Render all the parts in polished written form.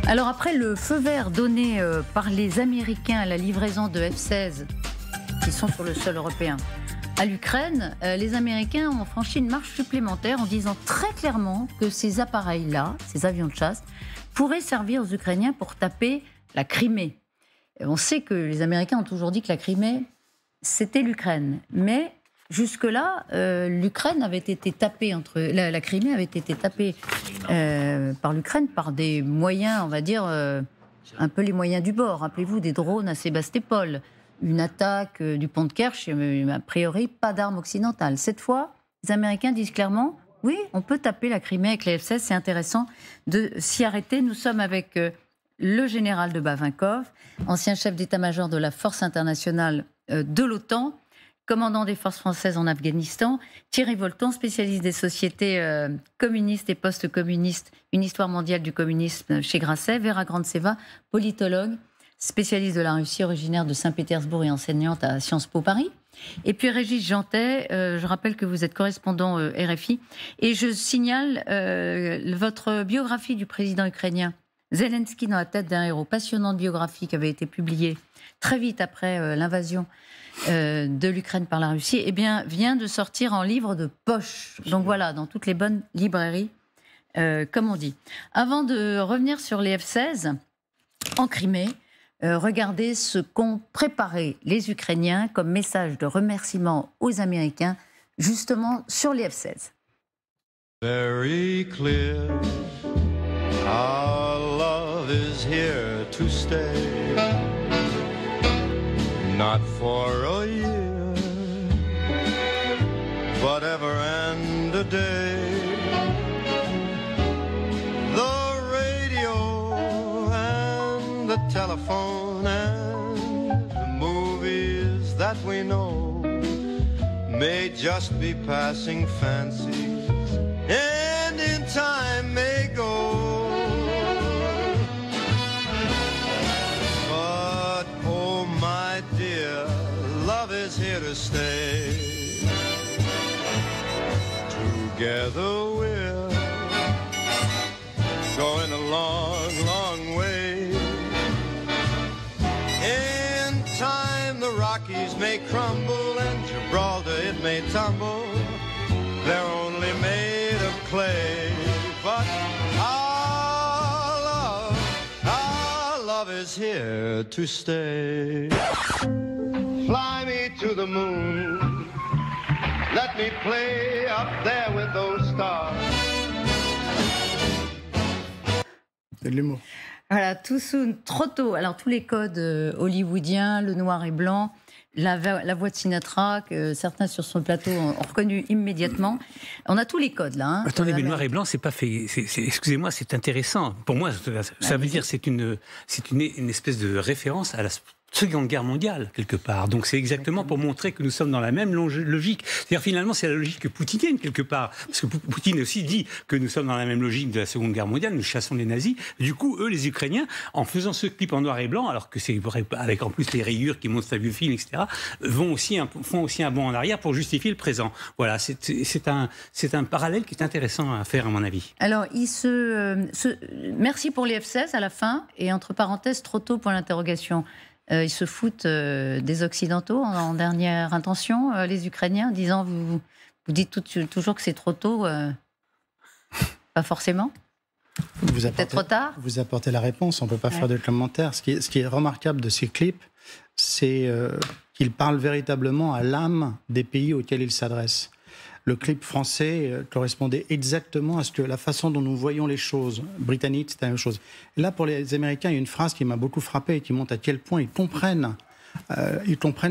Alors après le feu vert donné par les Américains à la livraison de F-16 qui sont sur le sol européen à l'Ukraine, les Américains ont franchi une marche supplémentaire en disant très clairement que ces appareils-là, ces avions de chasse, pourraient servir aux Ukrainiens pour taper la Crimée. Et on sait que les Américains ont toujours dit que la Crimée, c'était l'Ukraine. Mais jusque-là, l'Ukraine avait été tapée la Crimée avait été tapée par l'Ukraine par des moyens, on va dire, un peu les moyens du bord. Rappelez-vous des drones à Sébastopol, une attaque du pont de Kerch, a priori pas d'armes occidentales. Cette fois, les Américains disent clairement, oui, on peut taper la Crimée avec les F-16, c'est intéressant de s'y arrêter. Nous sommes avec le général de Bavinkov, ancien chef d'état-major de la force internationale de l'OTAN, commandant des forces françaises en Afghanistan, Thierry Volton, spécialiste des sociétés communistes et post-communistes, une histoire mondiale du communisme chez Grasset, Vera Grandseva, politologue, spécialiste de la Russie, originaire de Saint-Pétersbourg et enseignante à Sciences Po Paris. Et puis Régis Jantet, je rappelle que vous êtes correspondant RFI, et je signale votre biographie du président ukrainien Zelensky dans la tête d'un héros, passionnante biographie qui avait été publiée très vite après l'invasion de l'Ukraine par la Russie, eh bien, vient de sortir en livre de poche. Donc voilà, dans toutes les bonnes librairies, comme on dit. Avant de revenir sur les F-16 en Crimée, regardez ce qu'ont préparé les Ukrainiens comme message de remerciement aux Américains, justement sur les F-16. Very clear, our love is here to stay. Not for a year, but ever and a day. The radio and the telephone and the movies that we know may just be passing fancies, and in time may go. Here to stay. Together we're going a long, long way. In time the Rockies may crumble and Gibraltar it may tumble. They're only made of clay. But our love is here to stay. Fly me to the moon. Let me play up there with those stars. C'est de l'humour. Voilà, Too Soon, trop tôt. Alors tous les codes hollywoodiens, le noir et blanc, la voix de Sinatra, que certains sur son plateau ont reconnu immédiatement. On a tous les codes là. Hein, attendez, mais noir et blanc, c'est pas fait. Excusez-moi, c'est intéressant. Pour moi, ça veut dire c'est une espèce de référence à la Seconde Guerre mondiale, quelque part. Donc c'est exactement pour montrer que nous sommes dans la même logique. C'est-à-dire finalement, c'est la logique poutinienne, quelque part. Parce que Poutine aussi dit que nous sommes dans la même logique de la Seconde Guerre mondiale, nous chassons les nazis. Du coup, eux, les Ukrainiens, en faisant ce clip en noir et blanc, alors que c'est avec en plus les rayures qui montrent sa vieux film, etc., font aussi un bond en arrière pour justifier le présent. Voilà, c'est un parallèle qui est intéressant à faire, à mon avis. Alors, merci pour les F-16 à la fin, et entre parenthèses, trop tôt pour l'interrogation. Ils se foutent des Occidentaux en dernière intention, les Ukrainiens, disant vous dites toujours que c'est trop tôt, pas forcément. Peut-être trop tard. Vous apportez la réponse, on ne peut pas faire de commentaires. Ce qui est remarquable de ces clips, c'est qu'ils parlent véritablement à l'âme des pays auxquels ils s'adressent. Le clip français correspondait exactement à la façon dont nous voyons les choses. Britannique, c'est la même chose. Et là, pour les Américains, il y a une phrase qui m'a beaucoup frappé et qui montre à quel point ils comprennent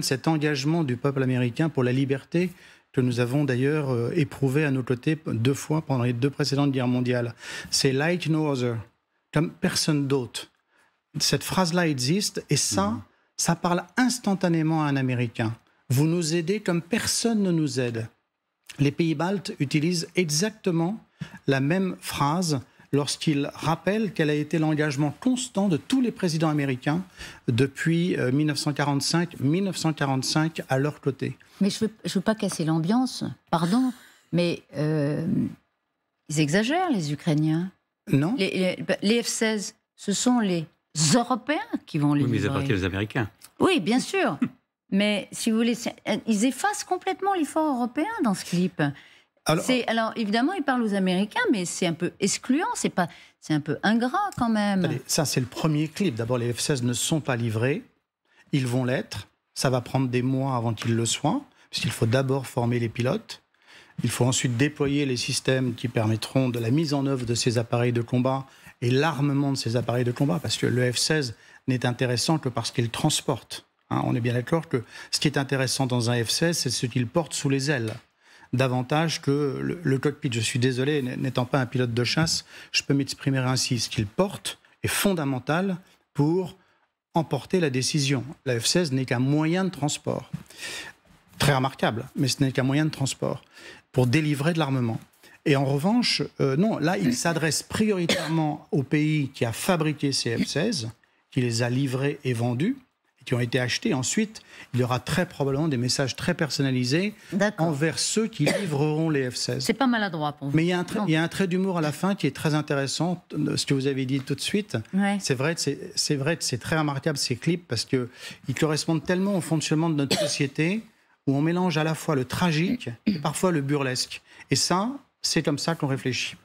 cet engagement du peuple américain pour la liberté que nous avons d'ailleurs éprouvé à nos côtés 2 fois pendant les 2 précédentes guerres mondiales. C'est « like no other », comme personne d'autre. Cette phrase-là existe et ça parle instantanément à un Américain. Vous nous aidez comme personne ne nous aide. Les pays baltes utilisent exactement la même phrase lorsqu'ils rappellent quel a été l'engagement constant de tous les présidents américains depuis 1945 à leur côté. Mais je veux pas casser l'ambiance, pardon, mais ils exagèrent, les Ukrainiens. Non. Les F-16 ce sont les Européens qui vont les Oui, mais livrer. ça appartient aux Américains. Oui, bien sûr. Mais si vous voulez, ils effacent complètement l'effort européen dans ce clip. Alors évidemment, ils parlent aux Américains, mais c'est un peu excluant, c'est un peu ingrat quand même. Allez, ça, c'est le premier clip. D'abord, les F-16 ne sont pas livrés. Ils vont l'être. Ça va prendre des mois avant qu'ils le soient, puisqu'il faut d'abord former les pilotes. Il faut ensuite déployer les systèmes qui permettront de la mise en œuvre de ces appareils de combat et l'armement de ces appareils de combat, parce que le F-16 n'est intéressant que parce qu'il transporte. On est bien d'accord que ce qui est intéressant dans un F-16, c'est ce qu'il porte sous les ailes. Davantage que le cockpit. Je suis désolé, n'étant pas un pilote de chasse, je peux m'exprimer ainsi. Ce qu'il porte est fondamental pour emporter la décision. La F-16 n'est qu'un moyen de transport. Très remarquable, mais ce n'est qu'un moyen de transport pour délivrer de l'armement. Et en revanche, non, là, il s'adresse prioritairement au pays qui a fabriqué ces F-16, qui les a livrés et vendus, qui ont été achetés. Ensuite, il y aura très probablement des messages très personnalisés envers ceux qui livreront les F-16. C'est pas maladroit pour vous. Mais il y a un trait d'humour à la fin qui est très intéressant, ce que vous avez dit tout de suite. Ouais. C'est vrai que c'est très remarquable ces clips parce qu'ils correspondent tellement au fonctionnement de notre société où on mélange à la fois le tragique et parfois le burlesque. Et ça, c'est comme ça qu'on réfléchit.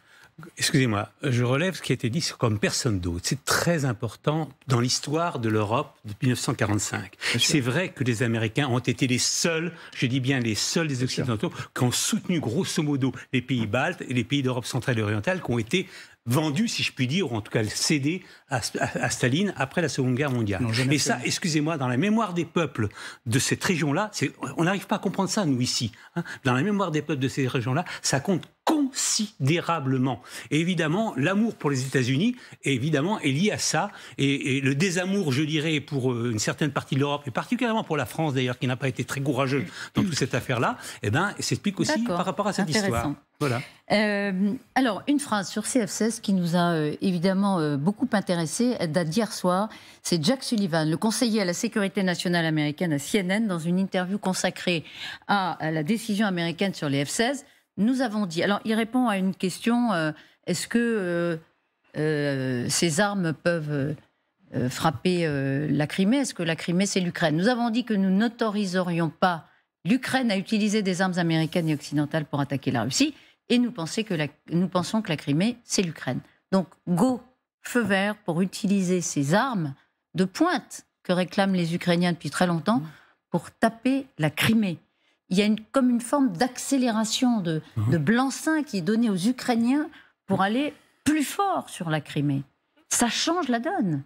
Excusez-moi, je relève ce qui a été dit comme personne d'autre. C'est très important dans l'histoire de l'Europe depuis 1945. C'est vrai que les Américains ont été les seuls, je dis bien les seuls des Occidentaux, qui ont soutenu grosso modo les pays baltes et les pays d'Europe centrale et orientale qui ont été vendus, si je puis dire, ou en tout cas cédés à Staline après la Seconde Guerre mondiale. Et ça, excusez-moi, dans la mémoire des peuples de cette région-là, on n'arrive pas à comprendre ça, nous, ici. Dans la mémoire des peuples de ces régions-là, ça compte considérablement. Et évidemment, l'amour pour les États-Unis, évidemment, est lié à ça. Et le désamour, je dirais, pour une certaine partie de l'Europe, et particulièrement pour la France, d'ailleurs, qui n'a pas été très courageuse dans toute cette affaire-là, s'explique aussi par rapport à cette histoire. Voilà. Alors, une phrase sur CF16 qui nous a évidemment beaucoup intéressés, elle date d'hier soir. C'est Jack Sullivan, le conseiller à la sécurité nationale américaine à CNN, dans une interview consacrée à la décision américaine sur les F-16. Nous avons dit... Alors, il répond à une question, est-ce que ces armes peuvent frapper la Crimée? Est-ce que la Crimée, c'est l'Ukraine? Nous avons dit que nous n'autoriserions pas l'Ukraine à utiliser des armes américaines et occidentales pour attaquer la Russie. Et nous pensons que la Crimée, c'est l'Ukraine. Donc, go, feu vert pour utiliser ces armes de pointe que réclament les Ukrainiens depuis très longtemps pour taper la Crimée. Il y a comme une forme d'accélération, de blanc-seing qui est donnée aux Ukrainiens pour aller plus fort sur la Crimée. Ça change la donne.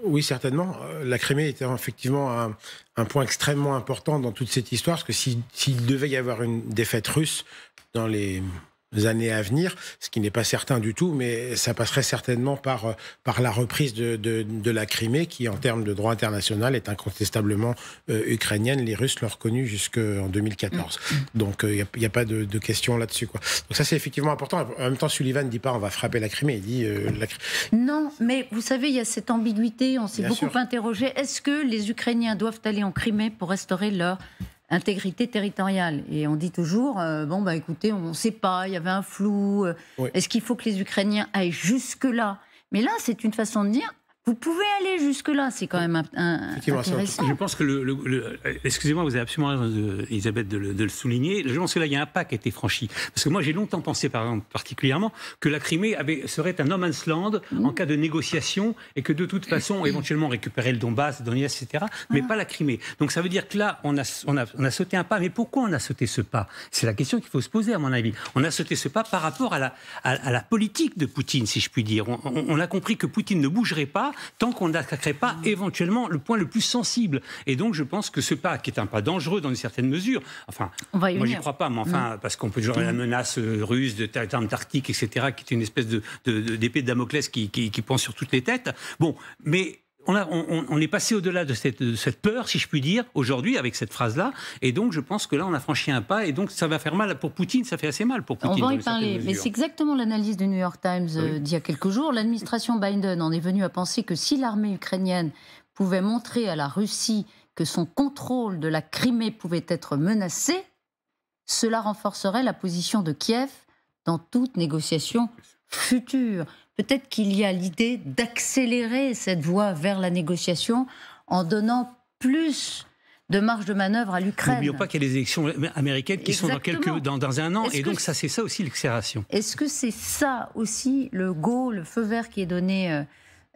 Oui, certainement. La Crimée était effectivement un point extrêmement important dans toute cette histoire, parce que s'il devait y avoir une défaite russe dans les années à venir, ce qui n'est pas certain du tout, mais ça passerait certainement par la reprise de la Crimée, qui en termes de droit international est incontestablement ukrainienne. Les Russes l'ont reconnue jusqu'en 2014. Donc il n'y a pas de question là-dessus, quoi. Donc ça, c'est effectivement important. En même temps, Sullivan ne dit pas on va frapper la Crimée, il dit... Non, mais vous savez, il y a cette ambiguïté, on s'est beaucoup interrogé. Est-ce que les Ukrainiens doivent aller en Crimée pour restaurer leur intégrité territoriale? Et on dit toujours, écoutez, on ne sait pas, il y avait un flou. Oui. Est-ce qu'il faut que les Ukrainiens aillent jusque-là? Mais là, c'est une façon de dire, vous pouvez aller jusque-là. C'est quand même intéressant. Je pense que excusez-moi, vous avez absolument raison, Elisabeth, de le souligner. Je pense que là, il y a un pas qui a été franchi. Parce que moi, j'ai longtemps pensé, par exemple, particulièrement, que la Crimée serait un no man's land en cas de négociation et que de toute façon, éventuellement, récupérer le Donbass, Donetsk, etc., mais pas la Crimée. Donc ça veut dire que là, on a sauté un pas. Mais pourquoi on a sauté ce pas? C'est la question qu'il faut se poser, à mon avis. On a sauté ce pas par rapport à la politique de Poutine, si je puis dire. On a compris que Poutine ne bougerait pas tant qu'on n'attaquerait pas éventuellement le point le plus sensible. Et donc, je pense que ce pas, qui est un pas dangereux dans une certaine mesure, enfin, moi, j'y crois pas, mais enfin, parce qu'on peut toujours la menace russe de l'Antarctique, etc., qui est une espèce d'épée de Damoclès qui pend sur toutes les têtes. Bon, mais... On est passé au-delà de cette peur, si je puis dire, aujourd'hui, avec cette phrase-là. Et donc, je pense que là, on a franchi un pas. Et donc, ça va faire mal pour Poutine. Ça fait assez mal pour Poutine. On va y parler. Mais c'est exactement l'analyse du New York Times d'il y a quelques jours. L'administration Biden en est venue à penser que si l'armée ukrainienne pouvait montrer à la Russie que son contrôle de la Crimée pouvait être menacé, cela renforcerait la position de Kiev dans toute négociation future. peut-être qu'il y a l'idée d'accélérer cette voie vers la négociation en donnant plus de marge de manœuvre à l'Ukraine. N'oublions pas qu'il y a les élections américaines qui Exactement. sont dans un an, Est-ce et que donc ça, c'est ça aussi l'accélération. Est-ce que c'est ça aussi le feu vert qui est donné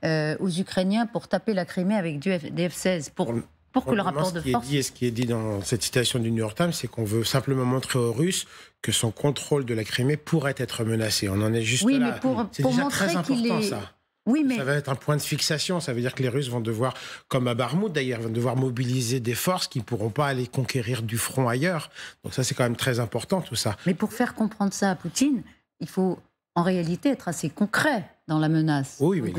aux Ukrainiens pour taper la Crimée avec des F-16 pour que le rapport de force... Ce qui est dit dans cette citation du New York Times, c'est qu'on veut simplement montrer aux Russes que son contrôle de la Crimée pourrait être menacé. On en est juste oui, là. Mais pour déjà montrer très important, ça. Oui, mais... Ça va être un point de fixation. Ça veut dire que les Russes vont devoir, comme à Barmout d'ailleurs, vont devoir mobiliser des forces qui ne pourront pas aller conquérir du front ailleurs. Donc ça, c'est quand même très important, tout ça. Mais pour faire comprendre ça à Poutine, il faut en réalité être assez concret dans la menace. Oui, mais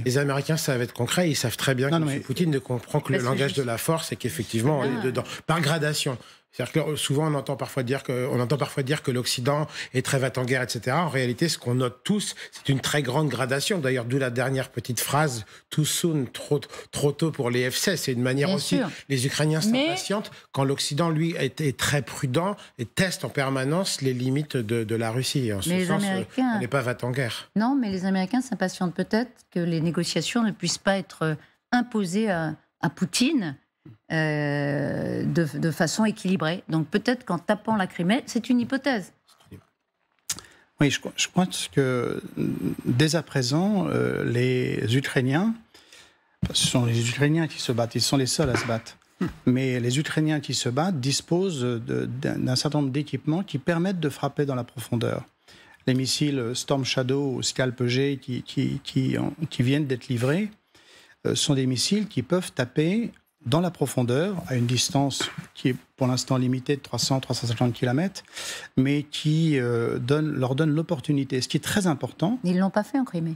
les Américains savent être concrets. Ils savent très bien que M. Poutine ne comprend que le langage de la force et qu'effectivement, on est dedans. Par gradation. C'est-à-dire que souvent, on entend parfois dire que l'Occident est très va-t-en-guerre, etc. En réalité, ce qu'on note tous, c'est une très grande gradation. D'ailleurs, d'où la dernière petite phrase « too soon », trop tôt pour les F-16. C'est une manière aussi, les Ukrainiens s'impatientent quand l'Occident, lui, est très prudent et teste en permanence les limites de la Russie. En ce sens, on n'est pas va-t-en-guerre. Non, mais les Américains s'impatientent peut-être que les négociations ne puissent pas être imposées à Poutine de façon équilibrée. Donc peut-être qu'en tapant la Crimée, c'est une hypothèse. Oui, je pense que dès à présent, les Ukrainiens, ce sont les Ukrainiens qui se battent, ils sont les seuls à se battre. Mais les Ukrainiens qui se battent disposent d'un certain nombre d'équipements qui permettent de frapper dans la profondeur. Les missiles Storm Shadow ou Scalp G qui viennent d'être livrés sont des missiles qui peuvent taper dans la profondeur, à une distance qui est pour l'instant limitée de 300-350 km, mais qui leur donne l'opportunité. Ce qui est très important... Ils ne l'ont pas fait en Crimée.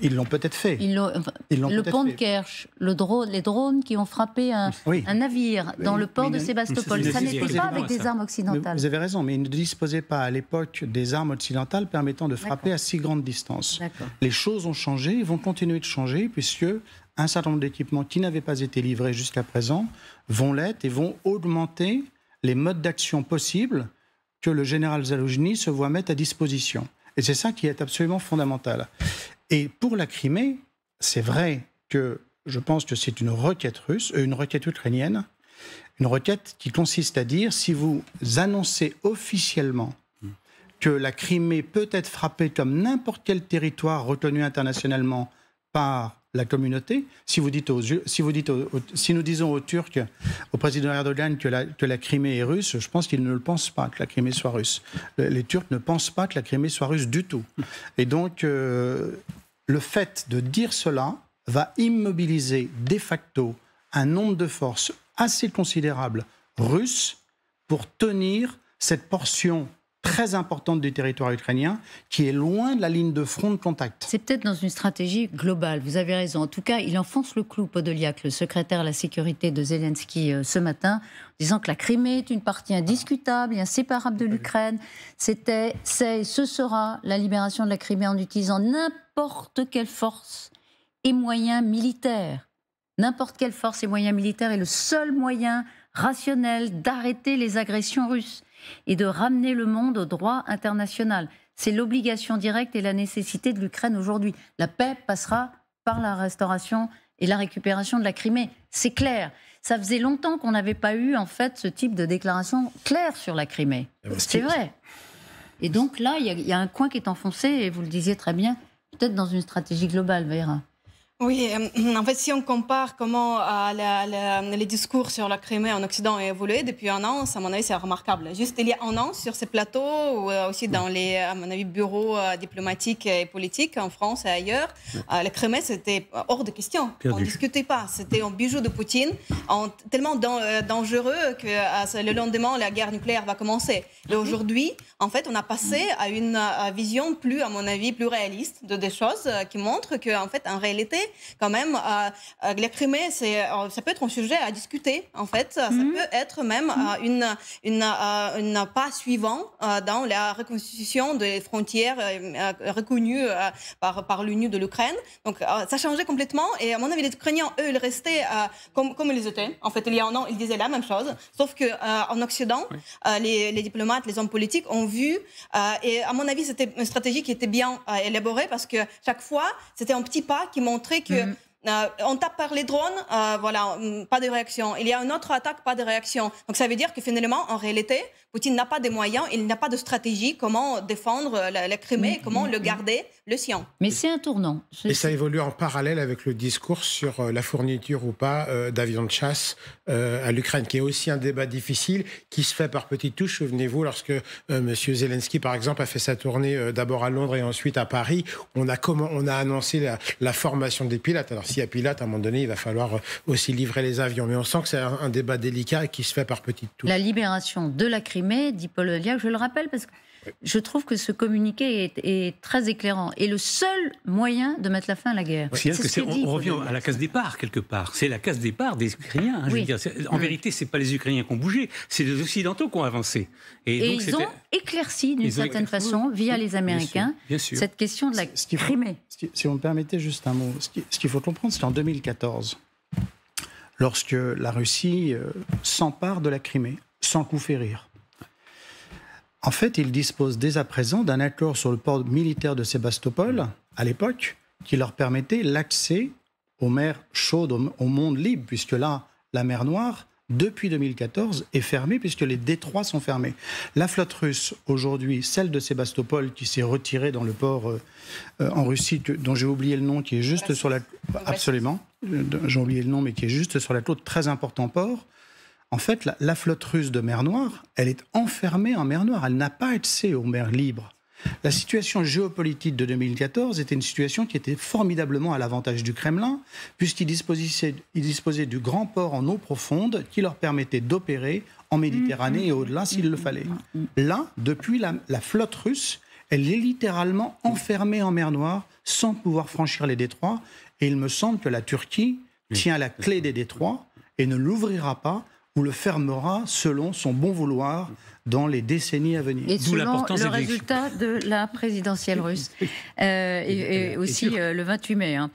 Ils l'ont peut-être fait. Le pont de Kerch, les drones qui ont frappé un navire dans le port de Sébastopol, ça n'était pas avec des armes occidentales. Vous avez raison, mais ils ne disposaient pas à l'époque des armes occidentales permettant de frapper à si grande distance. Les choses ont changé, ils vont continuer de changer, puisque un certain nombre d'équipements qui n'avaient pas été livrés jusqu'à présent vont l'être et vont augmenter les modes d'action possibles que le général Zaloujny se voit mettre à disposition. Et c'est ça qui est absolument fondamental. Et pour la Crimée, c'est vrai que je pense que c'est une requête russe, une requête ukrainienne, une requête qui consiste à dire si vous annoncez officiellement que la Crimée peut être frappée comme n'importe quel territoire reconnu internationalement par la communauté, si nous disons aux Turcs, au président Erdogan que la Crimée est russe, je pense qu'ils ne le pensent pas que la Crimée soit russe. Les Turcs ne pensent pas que la Crimée soit russe du tout. Et donc, le fait de dire cela va immobiliser de facto un nombre de forces assez considérable russes pour tenir cette portion très importante du territoire ukrainien qui est loin de la ligne de front de contact. C'est peut-être dans une stratégie globale, vous avez raison. En tout cas, il enfonce le clou, Podoliak, le secrétaire à la sécurité de Zelensky ce matin, en disant que la Crimée est une partie indiscutable et inséparable de l'Ukraine. Ce sera la libération de la Crimée en utilisant n'importe quelle force et moyen militaire. N'importe quelle force et moyen militaire est le seul moyen rationnel d'arrêter les agressions russes et de ramener le monde au droit international. C'est l'obligation directe et la nécessité de l'Ukraine aujourd'hui. La paix passera par la restauration et la récupération de la Crimée. C'est clair. Ça faisait longtemps qu'on n'avait pas eu, en fait, ce type de déclaration claire sur la Crimée. C'est vrai. Et donc là, il y a un coin qui est enfoncé, et vous le disiez très bien, peut-être dans une stratégie globale, Vera. Oui, en fait, si on compare comment les discours sur la Crimée en Occident ont évolué depuis un an, à mon avis, c'est remarquable. Juste il y a un an, sur ces plateaux, ou aussi dans les, à mon avis, bureaux diplomatiques et politiques en France et ailleurs, la Crimée, c'était hors de question. On ne discutait pas. C'était un bijou de Poutine, tellement dangereux que le lendemain, la guerre nucléaire va commencer. Et aujourd'hui, en fait, on a passé à une vision plus, à mon avis, plus réaliste des choses qui montrent qu'en fait, en réalité, quand même, la Crimée, ça peut être un sujet à discuter, en fait. Ça peut être même une pas suivant dans la reconstitution des frontières reconnues par l'Union de l'Ukraine. Donc, ça changeait complètement. Et à mon avis, les Ukrainiens, eux, ils restaient comme ils étaient. En fait, il y a un an, ils disaient la même chose. Sauf qu'en Occident, les diplomates, les hommes politiques ont vu, et à mon avis, c'était une stratégie qui était bien élaborée parce que chaque fois, c'était un petit pas qui montrait que on tape par les drones, voilà, pas de réaction. Il y a une autre attaque, pas de réaction. Donc ça veut dire que finalement, en réalité, Poutine n'a pas de moyens, il n'a pas de stratégie comment défendre la Crimée, comment le garder, le sien. Mais c'est un tournant. Et ça évolue en parallèle avec le discours sur la fourniture ou pas d'avions de chasse à l'Ukraine, qui est aussi un débat difficile, qui se fait par petites touches. Souvenez-vous, lorsque M. Zelensky, par exemple, a fait sa tournée d'abord à Londres et ensuite à Paris, on a annoncé la formation des pilotes. Alors s'il y a pilote, à un moment donné, il va falloir aussi livrer les avions. Mais on sent que c'est un débat délicat et qui se fait par petites touches. La libération de la Crimée, dit Paul Olliac, je le rappelle parce que je trouve que ce communiqué est très éclairant. Et le seul moyen de mettre la fin à la guerre. On revient à la case départ, quelque part. C'est la case départ des Ukrainiens. Hein, je veux dire. En vérité, ce n'est pas les Ukrainiens qui ont bougé, c'est les Occidentaux qui ont avancé. Et donc, ils ont éclairci d'une certaine façon, via les Américains, bien sûr. cette question de la Crimée. Si vous me permettez juste un mot, ce qu'il faut comprendre, c'est qu'en 2014, lorsque la Russie s'empare de la Crimée, sans coup férir, en fait, il dispose dès à présent d'un accord sur le port militaire de Sébastopol, à l'époque, qui leur permettait l'accès aux mers chaudes, au monde libre, puisque là, la mer Noire, depuis 2014, est fermée, puisque les détroits sont fermés. La flotte russe, aujourd'hui, celle de Sébastopol, qui s'est retirée dans le port en Russie, dont j'ai oublié le nom, qui est juste sur la... Absolument, j'ai oublié le nom, mais qui est juste sur la côte, très important port. En fait, la flotte russe de mer Noire, elle est enfermée en mer Noire. Elle n'a pas accès aux mers libres. La situation géopolitique de 2014 était une situation qui était formidablement à l'avantage du Kremlin, puisqu'il disposait du grand port en eau profonde qui leur permettait d'opérer en Méditerranée et au-delà s'il le fallait. Là, depuis la flotte russe, elle est littéralement enfermée en mer Noire sans pouvoir franchir les détroits. Et il me semble que la Turquie tient la clé des détroits et ne l'ouvrira pas ou le fermera selon son bon vouloir dans les décennies à venir. Et selon le résultat de la présidentielle russe. Et aussi le 28 mai. Hein.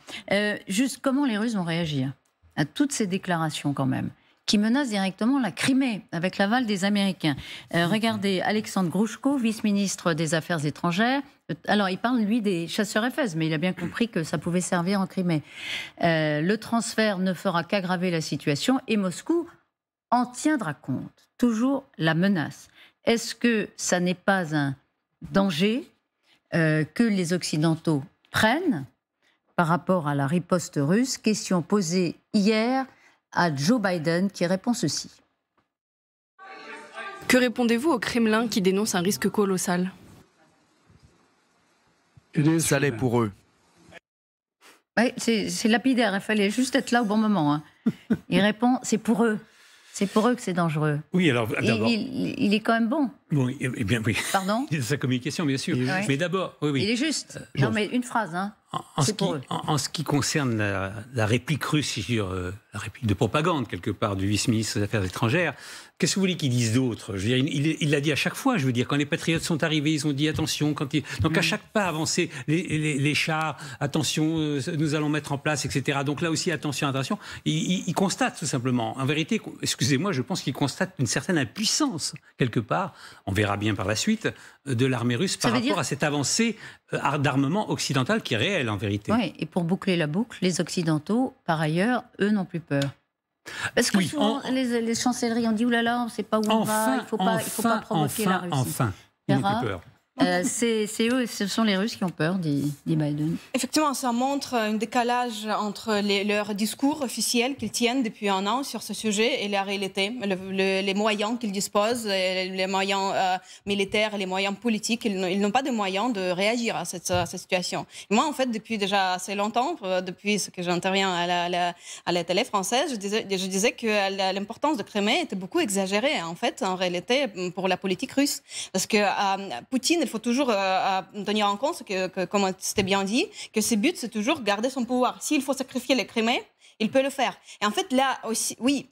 Juste comment les Russes vont réagir à toutes ces déclarations quand même, qui menacent directement la Crimée avec l'aval des Américains. Regardez Alexandre Grouchko, vice-ministre des Affaires étrangères. Alors, il parle, lui, des chasseurs F-16, mais il a bien compris que ça pouvait servir en Crimée. Le transfert ne fera qu'aggraver la situation et Moscou en tiendra compte. Toujours la menace. Est-ce que ça n'est pas un danger que les Occidentaux prennent par rapport à la riposte russe? Question posée hier à Joe Biden qui répond ceci. Que répondez-vous au Kremlin qui dénonce un risque colossal? Ça l'est pour eux. Oui, c'est lapidaire, il fallait juste être là au bon moment. Hein. Il répond, c'est pour eux. C'est pour eux que c'est dangereux. Oui, alors d'abord... Il est quand même bon. Bon, eh bien oui. Pardon? Sa communication, bien sûr. Ouais. Mais d'abord, oui. Il est juste. Non, mais une phrase, hein. En ce qui concerne la réplique russe, si je veux dire, la réplique de propagande, quelque part, du vice-ministre des Affaires étrangères, qu'est-ce que vous voulez qu'ils disent d'autre? Je veux dire, il l'a dit à chaque fois, je veux dire, quand les patriotes sont arrivés, ils ont dit attention, donc à chaque pas avancé, les chars, attention, nous allons mettre en place, etc. Donc là aussi, attention. Il constate tout simplement. En vérité, excusez-moi, je pense qu'il constate une certaine impuissance, quelque part, on verra bien par la suite, de l'armée russe par rapport à cette avancée d'armement occidental qui est réelle en vérité. Oui, et pour boucler la boucle, les Occidentaux, par ailleurs, eux n'ont plus peur. Parce que souvent, les chancelleries ont dit oulala, on ne sait pas où on va, il ne faut pas provoquer la Russie. Enfin, ils n'ont plus peur. C'est eux, ce sont les Russes qui ont peur, dit Biden. Effectivement, ça montre un décalage entre leurs discours officiels qu'ils tiennent depuis un an sur ce sujet et la réalité, les moyens qu'ils disposent, les moyens militaires, les moyens politiques. Ils n'ont pas de moyens de réagir à cette situation. Et moi, en fait, depuis déjà assez longtemps, depuis que j'interviens à la télé française, je disais que l'importance de Crimée était beaucoup exagérée, en fait, en réalité, pour la politique russe. Parce que Poutine, faut toujours tenir en compte, comme c'était bien dit, que ce but, c'est toujours garder son pouvoir. S'il faut sacrifier les Crimées, il peut le faire. Et en fait, là aussi, oui,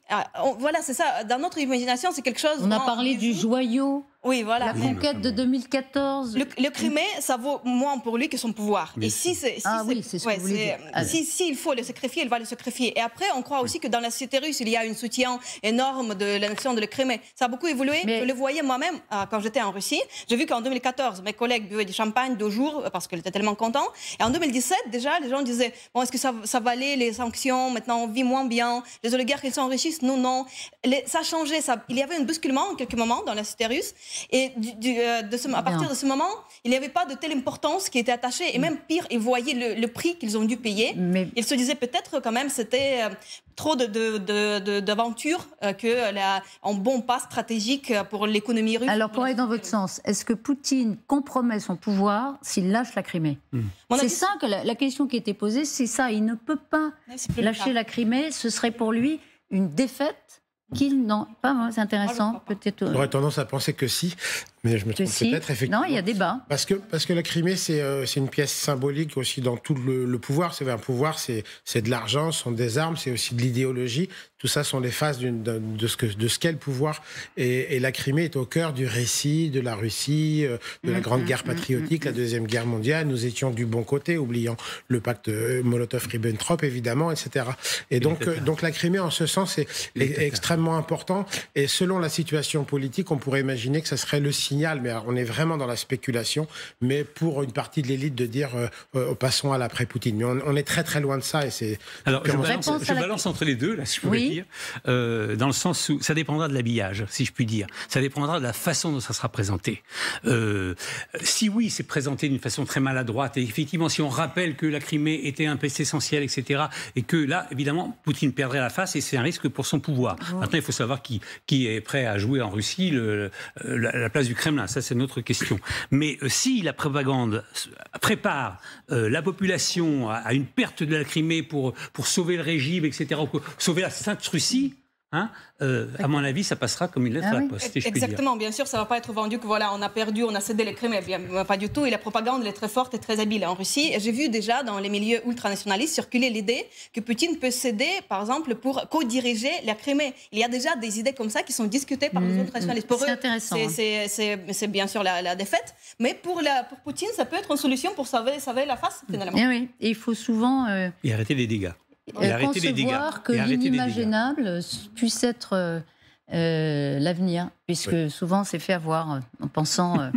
voilà, c'est ça. Dans notre imagination, c'est quelque chose... On a parlé du joyau. Oui, voilà. La conquête de 2014. Le Crimée, ça vaut moins pour lui que son pouvoir. Bien et si c'est... oui, c'est ce que vous voulez dire. Si il faut le sacrifier, il va le sacrifier. Et après, on croit aussi que dans la société russe, il y a un soutien énorme de l'annexion de la Crimée. Ça a beaucoup évolué. Mais... Je le voyais moi-même quand j'étais en Russie. J'ai vu qu'en 2014, mes collègues buvaient du champagne 2 jours parce qu'ils étaient tellement contents. Et en 2017, déjà, les gens disaient, bon, est-ce que ça valait les sanctions? Maintenant, on vit moins bien. Les oligarques, ils s'enrichissent. Non. Ça a changé. Il y avait un bousculement en quelques moments dans la société russe. Et à partir de ce moment, il n'y avait pas de telle importance qui était attachée. Et même pire, ils voyaient le prix qu'ils ont dû payer. Mais... Ils se disaient peut-être quand même c'était trop d'aventures un bon pas stratégique pour l'économie russe. Alors pour aller dans votre sens, est-ce que Poutine compromet son pouvoir s'il lâche la Crimée? C'est ça que la question qui était posée, c'est ça. Il ne peut pas lâcher la Crimée. Ce serait pour lui une défaite. Pas moi, c'est intéressant. Peut-être. J'aurais tendance à penser que si, mais je me trompe peut-être, effectivement. Non, il y a débat. Parce que la Crimée, c'est une pièce symbolique aussi dans tout le pouvoir. C'est un pouvoir, c'est de l'argent, ce sont des armes, c'est aussi de l'idéologie. Tout ça sont les phases de ce qu'est le pouvoir. Et la Crimée est au cœur du récit de la Russie, de la Grande Guerre patriotique, la Deuxième Guerre mondiale. Nous étions du bon côté, oubliant le pacte Molotov-Ribbentrop, évidemment, etc. Et donc la Crimée, en ce sens, est extrêmement important. Et selon la situation politique, on pourrait imaginer que ça serait le signal, mais on est vraiment dans la spéculation, mais pour une partie de l'élite de dire passons à l'après-Poutine. Mais on est très très loin de ça. Et c'est alors je balance entre les deux, là, si je pourrais dire, dans le sens où ça dépendra de l'habillage, si je puis dire. Ça dépendra de la façon dont ça sera présenté. Si oui, c'est présenté d'une façon très maladroite, et effectivement, si on rappelle que la Crimée était un PC essentiel, etc., et que là, évidemment, Poutine perdrait la face, et c'est un risque pour son pouvoir. Maintenant, il faut savoir qui est prêt à jouer en Russie la place du Kremlin. Ça, c'est notre question. Mais si la propagande prépare la population à une perte de la Crimée pour sauver le régime, etc., pour sauver la Sainte Russie, à mon avis, ça passera comme une lettre à la poste. Exactement, bien sûr, ça ne va pas être vendu que voilà, on a perdu, on a cédé les Crimée. Bien, pas du tout. Et la propagande, elle est très forte et très habile en Russie. Et j'ai vu déjà dans les milieux ultranationalistes circuler l'idée que Poutine peut céder, par exemple, pour co-diriger la Crimée. Il y a déjà des idées comme ça qui sont discutées par les ultranationalistes. Pour eux, c'est bien sûr la défaite. Mais pour Poutine, ça peut être une solution pour sauver la face, finalement. Et oui, et il faut souvent... Et arrêter les dégâts. Concevoir que l'inimaginable puisse être l'avenir, puisque souvent c'est fait avoir en pensant,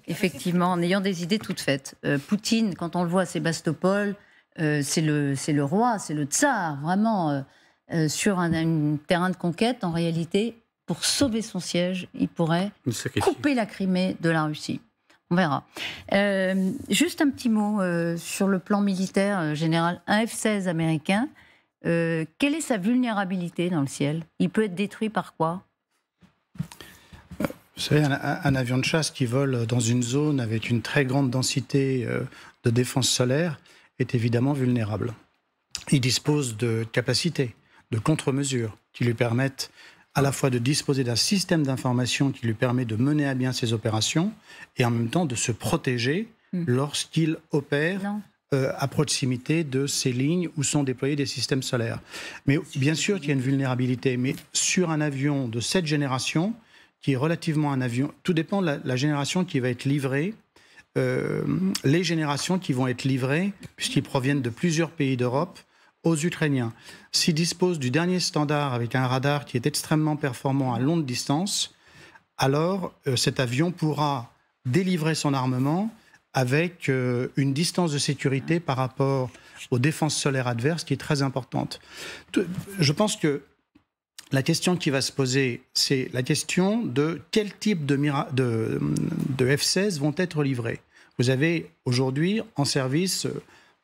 effectivement, en ayant des idées toutes faites. Poutine, quand on le voit à Sébastopol, c'est le roi, c'est le tsar, vraiment, sur un terrain de conquête, en réalité, pour sauver son siège, il pourrait couper la Crimée de la Russie. On verra. Juste un petit mot sur le plan militaire général. Un F-16 américain, quelle est sa vulnérabilité dans le ciel? Il peut être détruit par quoi? Vous savez, un avion de chasse qui vole dans une zone avec une très grande densité de défense solaire est évidemment vulnérable. Il dispose de capacités, de contre-mesures qui lui permettent à la fois de disposer d'un système d'information qui lui permet de mener à bien ses opérations et en même temps de se protéger lorsqu'il opère à proximité de ces lignes où sont déployés des systèmes solaires. Mais bien sûr qu'il y a une vulnérabilité, mais sur un avion de cette génération, qui est relativement un avion, tout dépend de la génération qui va être livrée, les générations qui vont être livrées, puisqu'ils proviennent de plusieurs pays d'Europe, aux Ukrainiens. S'ils disposent du dernier standard avec un radar qui est extrêmement performant à longue distance, alors cet avion pourra délivrer son armement avec une distance de sécurité par rapport aux défenses solaires adverses qui est très importante. Je pense que la question qui va se poser, c'est la question de quel type de F-16 vont être livrés. Vous avez aujourd'hui en service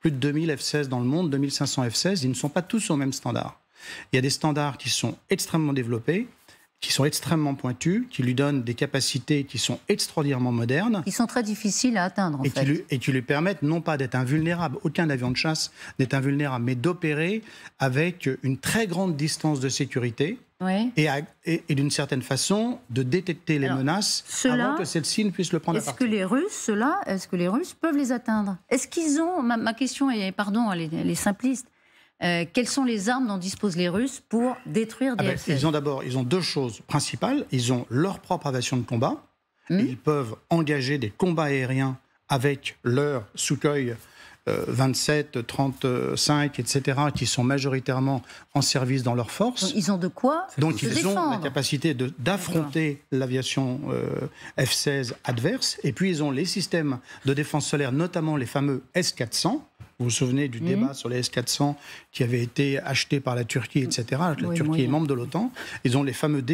plus de 2000 F-16 dans le monde, 2500 F-16, ils ne sont pas tous au même standard. Il y a des standards qui sont extrêmement développés, qui sont extrêmement pointus, qui lui donnent des capacités qui sont extraordinairement modernes. Qui sont très difficiles à atteindre, en fait. Et qui lui permettent non pas d'être invulnérable, aucun avion de chasse n'est invulnérable, mais d'opérer avec une très grande distance de sécurité Oui. et d'une certaine façon de détecter les menaces avant que celles-ci ne puissent le prendre à partie. Est-ce que les Russes peuvent les atteindre? Est-ce qu'ils ont, ma question est, pardon, elle est simpliste, quelles sont les armes dont disposent les Russes pour détruire des F-16? Ils ont deux choses principales. Ils ont leur propre aviation de combat. Et ils peuvent engager des combats aériens avec leur Sukhoi 27, 35, etc., qui sont majoritairement en service dans leurs forces. Donc, ils ont de quoi Donc se ils défendre. ont la capacité d'affronter l'aviation F-16 adverse. Et puis ils ont les systèmes de défense solaire, notamment les fameux S-400. Vous vous souvenez du débat sur les S-400 qui avaient été achetés par la Turquie, etc. La Turquie est membre de l'OTAN. Ils ont les fameux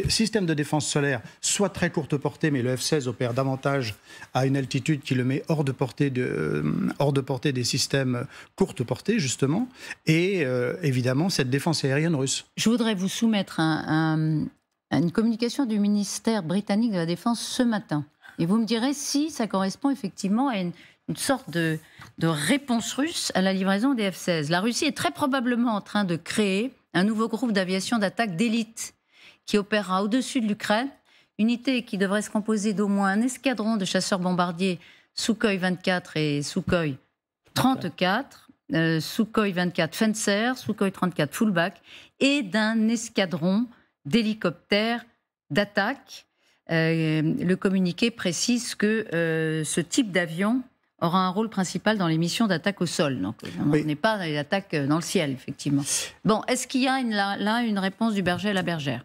systèmes de défense solaire, soit très courte portée, mais le F-16 opère davantage à une altitude qui le met hors de portée des systèmes courte portée, justement. Et évidemment, cette défense aérienne russe. Je voudrais vous soumettre une communication du ministère britannique de la Défense ce matin. Et vous me direz si ça correspond effectivement à une sorte de réponse russe à la livraison des F-16. La Russie est très probablement en train de créer un nouveau groupe d'aviation d'attaque d'élite qui opérera au-dessus de l'Ukraine, unité qui devrait se composer d'au moins un escadron de chasseurs bombardiers Sukhoi 24 et Sukhoi 34, Sukhoi 24 Fencer, Sukhoi 34 Fullback, et d'un escadron d'hélicoptères d'attaque. Le communiqué précise que ce type d'avion aura un rôle principal dans les missions d'attaque au sol. Donc, on n'est pas dans les attaques dans le ciel, effectivement. Bon, est-ce qu'il y a là une réponse du berger à la bergère?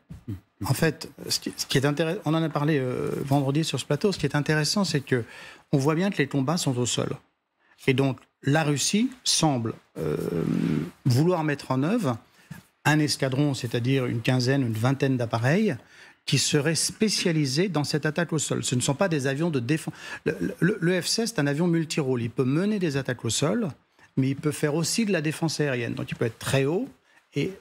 En fait, ce qui est intéressant, on en a parlé vendredi sur ce plateau, ce qui est intéressant, c'est qu'on voit bien que les combats sont au sol. Et donc, la Russie semble vouloir mettre en œuvre un escadron, c'est-à-dire une quinzaine, une vingtaine d'appareils, qui seraient spécialisés dans cette attaque au sol. Ce ne sont pas des avions de défense. Le F-16, c'est un avion multirôle. Il peut mener des attaques au sol, mais il peut faire aussi de la défense aérienne. Donc il peut être très haut et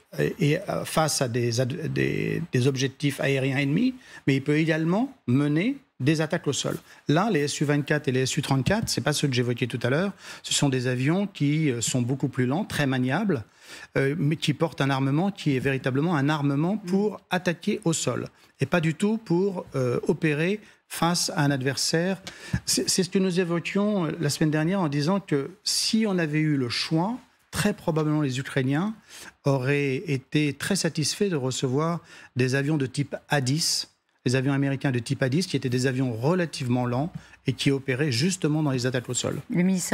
face à des objectifs aériens ennemis, mais il peut également mener des attaques au sol. Là, les Su-24 et les Su-34, ce n'est pas ceux que j'évoquais tout à l'heure. Ce sont des avions qui sont beaucoup plus lents, très maniables, mais qui portent un armement qui est véritablement un armement pour attaquer au sol et pas du tout pour opérer face à un adversaire. C'est ce que nous évoquions la semaine dernière en disant que si on avait eu le choix, très probablement les Ukrainiens auraient été très satisfaits de recevoir des avions de type A-10, les avions américains de type A-10, qui étaient des avions relativement lents et qui opéraient justement dans les attaques au sol. Le ministère